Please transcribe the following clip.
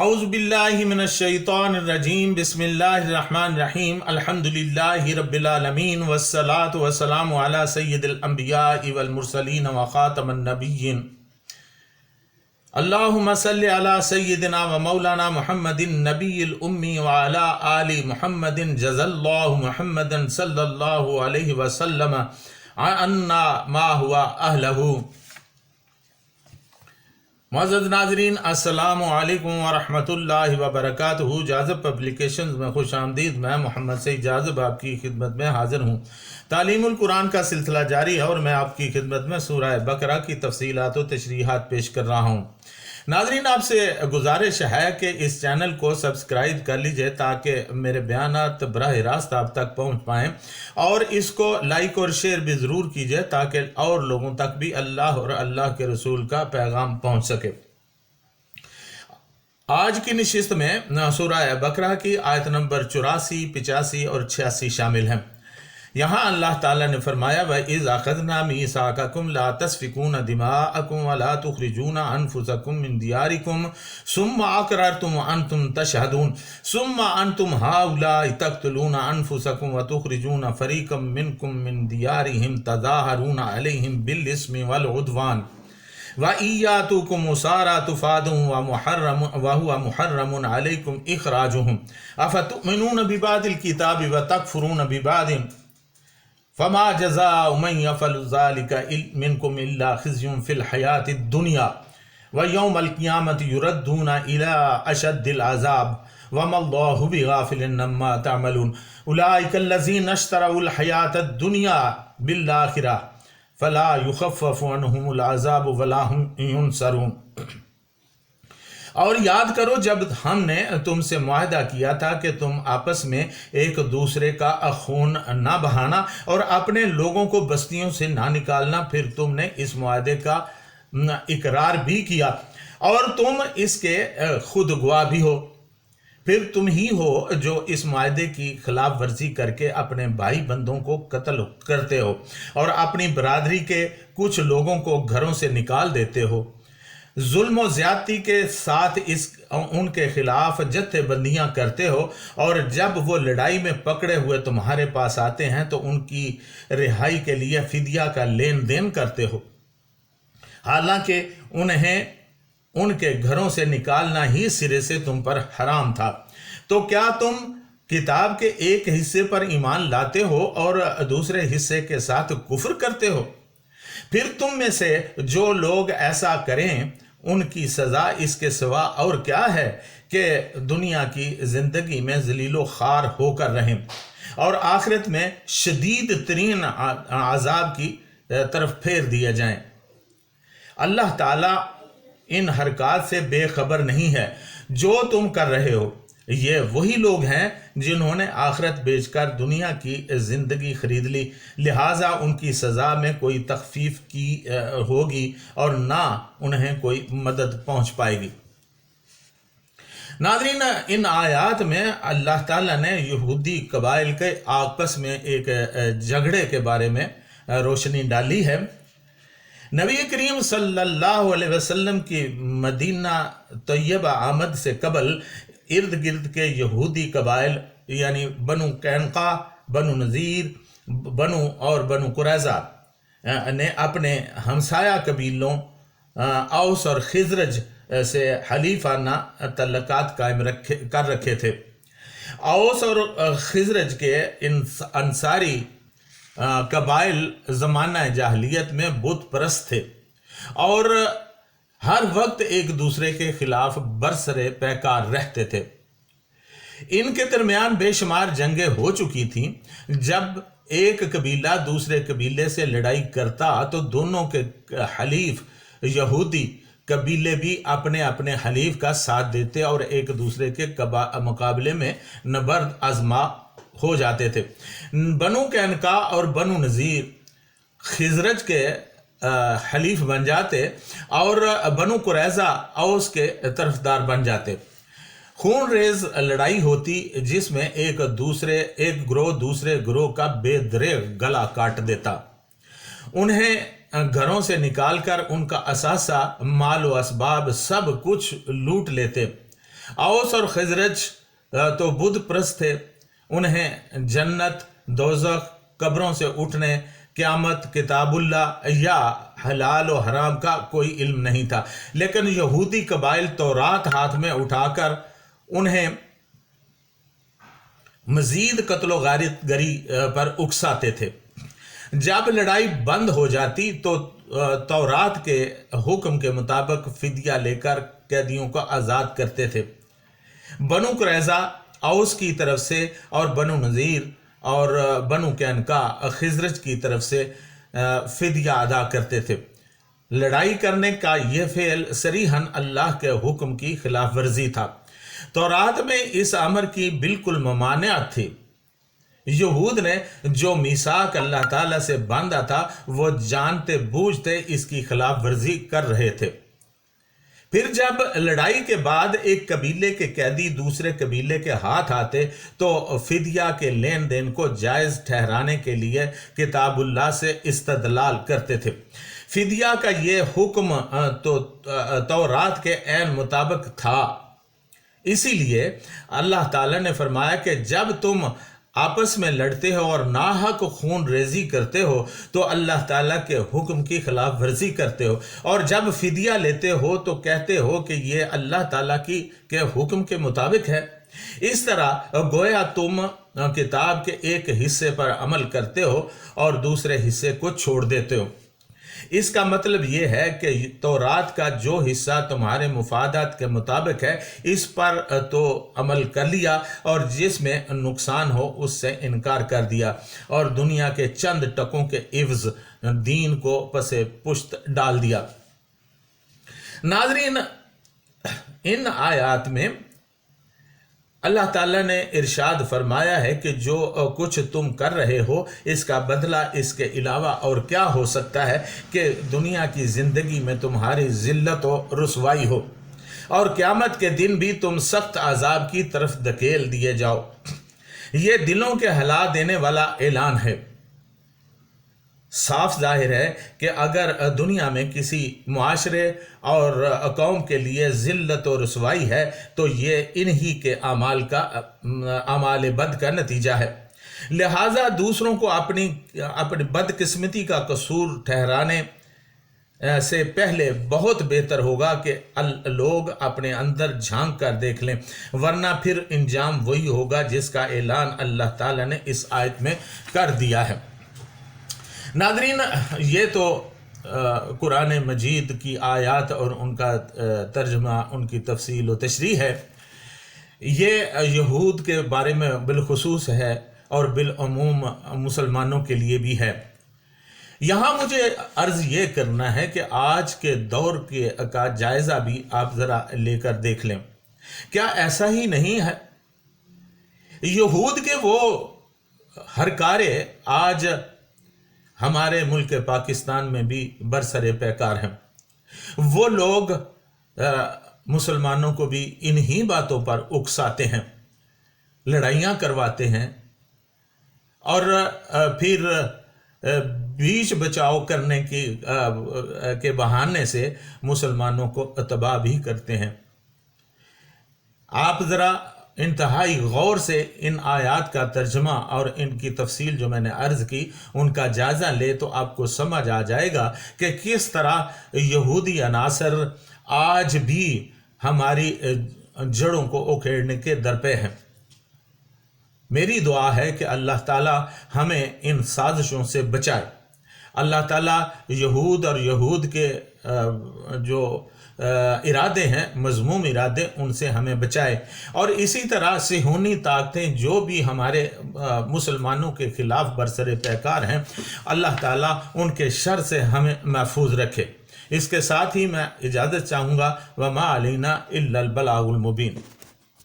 اعوذ باللہ من الشیطان الرجیم بسم اللہ الرحمن الرحیم الحمدللہ رب العالمین والصلاة والسلام علی سید الانبیاء والمرسلین وخاتم النبیین اللہم صلی علی سیدنا و مولانا محمد النبی الامی وعلی آل محمد جزا اللہ محمد صلی اللہ علیہ وسلم عنا ما ہوا اہلہ۔ معزز ناظرین السلام علیکم ورحمۃ اللہ وبرکاتہ۔ جاذب پبلیکیشنز میں خوش آمدید۔ میں محمد سعید جاذب آپ کی خدمت میں حاضر ہوں۔ تعلیم القرآن کا سلسلہ جاری ہے اور میں آپ کی خدمت میں سورہ بقرہ کی تفصیلات و تشریحات پیش کر رہا ہوں۔ ناظرین، آپ سے گزارش ہے کہ اس چینل کو سبسکرائب کر لیجئے تاکہ میرے بیانات براہ راست آپ تک پہنچ پائیں، اور اس کو لائک اور شیئر بھی ضرور کیجئے تاکہ اور لوگوں تک بھی اللہ اور اللہ کے رسول کا پیغام پہنچ سکے۔ آج کی نشست میں سورہ بقرہ کی آیت نمبر 84، 85 اور 86 شامل ہیں۔ یہاں اللہ تعالیٰ نے فرمایا وَإِذْ أَخَذْنَا مِيثَاقَكُمْ لَا تَسْفِكُونَ دِمَاءَكُمْ وَلَا تُخْرِجُونَ أَنفُسَكُمْ مِنْ دِيَارِكُمْ ثُمَّ أَقْرَرْتُمْ وَأَنْتُمْ تَشْهَدُونَ ثُمَّ أَنْتُمْ هَؤُلَاءِ تَقْتُلُونَ أَنفُسَكُمْ وَتُخْرِجُونَ فَرِيقًا مِنْكُمْ مِنْ دِيَارِهِمْ تَظَاهَرُونَ عَلَيْهِمْ بِالْإِثْمِ وَالْعُدْوَانِ وَإِيَّاتُكُمْ أُسَارَىٰ تُفَادُونَ وَهُوَ مُحَرَّمٌ عَلَيْكُمْ إِخْرَاجُهُمْ أَفَتُؤْمِنُونَ بِبَعْضِ الْكِتَابِ وَتَكْفُرُونَ بِبَعْضٍ فما جزاء من يفعل ذلك منكم الا خزي في الحياة الدنيا ويوم القيامة يردون الى اشد العذاب وما الله بغافل عما تعملون اولئك الذين اشتروا الحياة الدنيا بالآخرة فلا يخفف عنهم العذاب ولا هم ينصرون۔ اور یاد کرو جب ہم نے تم سے معاہدہ کیا تھا کہ تم آپس میں ایک دوسرے کا خون نہ بہانا اور اپنے لوگوں کو بستیوں سے نہ نکالنا، پھر تم نے اس معاہدے کا اقرار بھی کیا اور تم اس کے خود گواہ بھی ہو۔ پھر تم ہی ہو جو اس معاہدے کی خلاف ورزی کر کے اپنے بھائی بندوں کو قتل کرتے ہو اور اپنی برادری کے کچھ لوگوں کو گھروں سے نکال دیتے ہو۔ ظلم و زیادتی کے ساتھ ان کے خلاف جتھے بندیاں کرتے ہو، اور جب وہ لڑائی میں پکڑے ہوئے تمہارے پاس آتے ہیں تو ان کی رہائی کے لیے فدیہ کا لین دین کرتے ہو، حالانکہ انہیں ان کے گھروں سے نکالنا ہی سرے سے تم پر حرام تھا۔ تو کیا تم کتاب کے ایک حصے پر ایمان لاتے ہو اور دوسرے حصے کے ساتھ کفر کرتے ہو؟ پھر تم میں سے جو لوگ ایسا کریں ان کی سزا اس کے سوا اور کیا ہے کہ دنیا کی زندگی میں ذلیل و خوار ہو کر رہیں اور آخرت میں شدید ترین عذاب کی طرف پھیر دیے جائیں۔ اللہ تعالیٰ ان حرکات سے بے خبر نہیں ہے جو تم کر رہے ہو۔ یہ وہی لوگ ہیں جنہوں نے آخرت بیچ کر دنیا کی زندگی خرید لی، لہٰذا ان کی سزا میں کوئی تخفیف کی ہوگی اور نہ انہیں کوئی مدد پہنچ پائے گی۔ ناظرین، ان آیات میں اللہ تعالیٰ نے یہودی قبائل کے آپس میں ایک جھگڑے کے بارے میں روشنی ڈالی ہے۔ نبی کریم صلی اللہ علیہ وسلم کی مدینہ طیبہ آمد سے قبل ارد گرد کے یہودی قبائل یعنی بنو قینقاع، بنو نذیر، بنو قریظہ نے اپنے ہمسایہ قبیلوں اوس اور خزرج سے حلیفانہ تعلقات قائم کر رکھے تھے۔ اوس اور خزرج کے انصاری قبائل زمانہ جاہلیت میں بت پرست تھے اور ہر وقت ایک دوسرے کے خلاف برسرے پیکار رہتے تھے۔ ان کے درمیان بے شمار جنگیں ہو چکی تھیں۔ جب ایک قبیلہ دوسرے قبیلے سے لڑائی کرتا تو دونوں کے حلیف یہودی قبیلے بھی اپنے اپنے حلیف کا ساتھ دیتے اور ایک دوسرے کے مقابلے میں نبرد آزما ہو جاتے تھے۔ بنو قینقاع اور بنو نذیر خزرج کے حلیف بن جاتے اور بنو قریظہ اوس کے طرفدار بن جاتے۔ خون ریز لڑائی ہوتی جس میں ایک گروہ دوسرے گروہ کا بے دریغ گلا کاٹ دیتا، انہیں گھروں سے نکال کر ان کا اثاثہ، مال و اسباب سب کچھ لوٹ لیتے اوس اور خزرج تو بدھ پرست تھے، انہیں جنت، دوزخ، قبروں سے اٹھنے، قیامت، کتاب اللہ یا حلال و حرام کا کوئی علم نہیں تھا، لیکن یہودی قبائل تورات ہاتھ میں اٹھا کر انہیں مزید قتل و غارت گری پر اکساتے تھے۔ جب لڑائی بند ہو جاتی تو تورات کے حکم کے مطابق فدیہ لے کر قیدیوں کو آزاد کرتے تھے۔ بنو قریظہ اوس کی طرف سے اور بنو نذیر اور بنو قینقاع خزرج کی طرف سے فدیہ ادا کرتے تھے۔ لڑائی کرنے کا یہ فعل صریحاً اللہ کے حکم کی خلاف ورزی تھا۔ تورات میں اس امر کی بالکل ممانعت تھی۔ یہود نے جو میثاق اللہ تعالیٰ سے باندھا تھا وہ جانتے بوجھتے اس کی خلاف ورزی کر رہے تھے۔ پھر جب لڑائی کے بعد ایک قبیلے کے قیدی دوسرے قبیلے کے ہاتھ آتے تو فدیہ کے لین دین کو جائز ٹھہرانے کے لیے کتاب اللہ سے استدلال کرتے تھے۔ فدیہ کا یہ حکم تو تورات کے عین مطابق تھا، اسی لیے اللہ تعالیٰ نے فرمایا کہ جب تم آپس میں لڑتے ہو اور ناحق خون ریزی کرتے ہو تو اللہ تعالیٰ کے حکم کی خلاف ورزی کرتے ہو، اور جب فدیہ لیتے ہو تو کہتے ہو کہ یہ اللہ تعالیٰ کے حکم کے مطابق ہے۔ اس طرح گویا تم کتاب کے ایک حصے پر عمل کرتے ہو اور دوسرے حصے کو چھوڑ دیتے ہو۔ اس کا مطلب یہ ہے کہ تورات کا جو حصہ تمہارے مفادات کے مطابق ہے اس پر تو عمل کر لیا، اور جس میں نقصان ہو اس سے انکار کر دیا، اور دنیا کے چند ٹکوں کے عوض دین کو پس پشت ڈال دیا۔ ناظرین، ان آیات میں اللہ تعالیٰ نے ارشاد فرمایا ہے کہ جو کچھ تم کر رہے ہو اس کا بدلہ اس کے علاوہ اور کیا ہو سکتا ہے کہ دنیا کی زندگی میں تمہاری ذلت و رسوائی ہو، اور قیامت کے دن بھی تم سخت عذاب کی طرف دھکیل دیے جاؤ۔ یہ دلوں کے ہلا دینے والا اعلان ہے۔ صاف ظاہر ہے کہ اگر دنیا میں کسی معاشرے اور قوم کے لیے ذلت و رسوائی ہے تو یہ انہی کے اعمال بد کا نتیجہ ہے۔ لہٰذا دوسروں کو اپنی بدقسمتی کا قصور ٹھہرانے سے پہلے بہت بہتر ہوگا کہ لوگ اپنے اندر جھانک کر دیکھ لیں، ورنہ پھر انجام وہی ہوگا جس کا اعلان اللہ تعالیٰ نے اس آیت میں کر دیا ہے۔ ناظرین، یہ تو قرآن مجید کی آیات اور ان کا ترجمہ، ان کی تفصیل و تشریح ہے۔ یہ یہود کے بارے میں بالخصوص ہے اور بالعموم مسلمانوں کے لیے بھی ہے۔ یہاں مجھے عرض یہ کرنا ہے کہ آج کے دور کا جائزہ بھی آپ ذرا لے کر دیکھ لیں۔ کیا ایسا ہی نہیں ہے؟ یہود کے وہ ہرکارے آج ہمارے ملک پاکستان میں بھی برسر پیکار ہیں۔ وہ لوگ مسلمانوں کو بھی انہی باتوں پر اکساتے ہیں، لڑائیاں کرواتے ہیں، اور پھر بیچ بچاؤ کرنے کے بہانے سے مسلمانوں کو تباہ بھی کرتے ہیں۔ آپ ذرا انتہائی غور سے ان آیات کا ترجمہ اور ان کی تفصیل جو میں نے عرض کی ان کا جائزہ لے تو آپ کو سمجھ آ جائے گا کہ کس طرح یہودی عناصر آج بھی ہماری جڑوں کو اکھیڑنے کے درپے ہیں۔ میری دعا ہے کہ اللہ تعالی ہمیں ان سازشوں سے بچائے۔ اللہ تعالیٰ یہود اور یہود کے جو ارادے ہیں، مذموم ارادے، ان سے ہمیں بچائے، اور اسی طرح صہیونی طاقتیں جو بھی ہمارے مسلمانوں کے خلاف برسر پیکار ہیں، اللہ تعالیٰ ان کے شر سے ہمیں محفوظ رکھے۔ اس کے ساتھ ہی میں اجازت چاہوں گا، وما علینا الا البلاغ المبین۔